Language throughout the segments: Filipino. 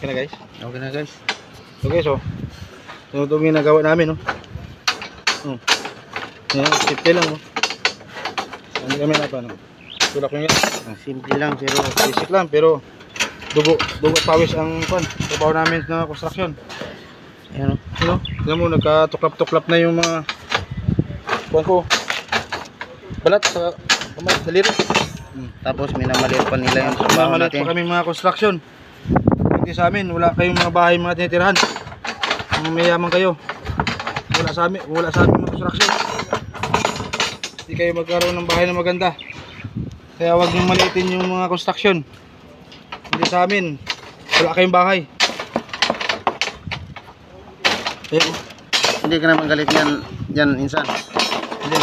Okay na guys. Okay na guys. So guys, oh. Ito yung ginagawa namin, oh. Oh. Yan, simple lang, oh. Hindi kami na pa, no. Tulak nyo yan. Simple lang pero Basic lang, pero dugo at pawis ang trabaho namin na construction. ayan o. Ano? Tignan mo, nagkatuklap-tuklap na yung mga kuwan ko. Balat sa kamay, daliri. Tapos minamaliit pa nila yung trabaho Mamalit natin. pa kami mga construction. Hindi sa amin, wala kayong mga bahay mga tinitirahan. Mga mayaman kayo. Wala sa amin mga construction. Hindi kayo magkaroon ng bahay na maganda. Kaya wag niyong maliitin yung mga construction. Hindi sa amin, wala kayong bahay. Hindi ka naman galit yan, yan insan. Hindi,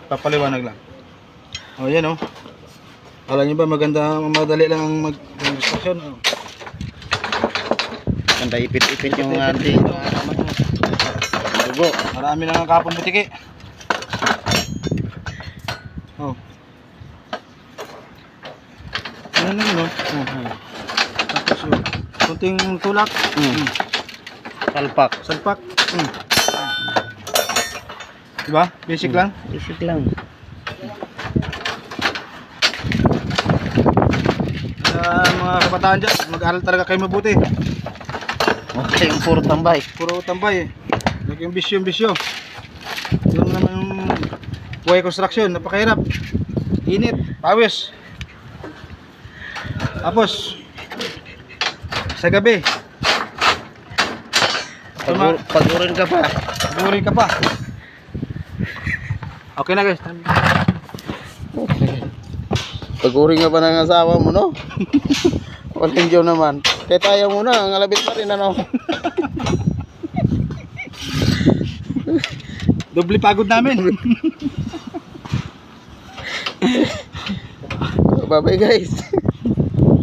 papaliwanag lang. O yan o. Alam niyo ba maganda, madali lang ang mag-construction. Ganda ipit-ipit yung ating dugo. Marami lang ang kapong butiki. Oh. Ano naman no? Tapos kunting tulak. Salpak. Salpak. Diba? Basic lang. Basic lang. Mga kabataan dyan, mag-aral talaga kayo mabuti. Okay, yung puro tambay. Puro tambay. Lagi yung bisyo. Yung naman yung buhay construction, napakahirap. Init, pawis. Tapos sa gabi Pagurin ka pa. Burin ka pa. Okay na guys. Pagurin ka pa ng asawa mo, no? Walang Diyo naman. Kaya tayo muna, ang alabit pa rin, ano? Doble pagod namin. Bye-bye, guys.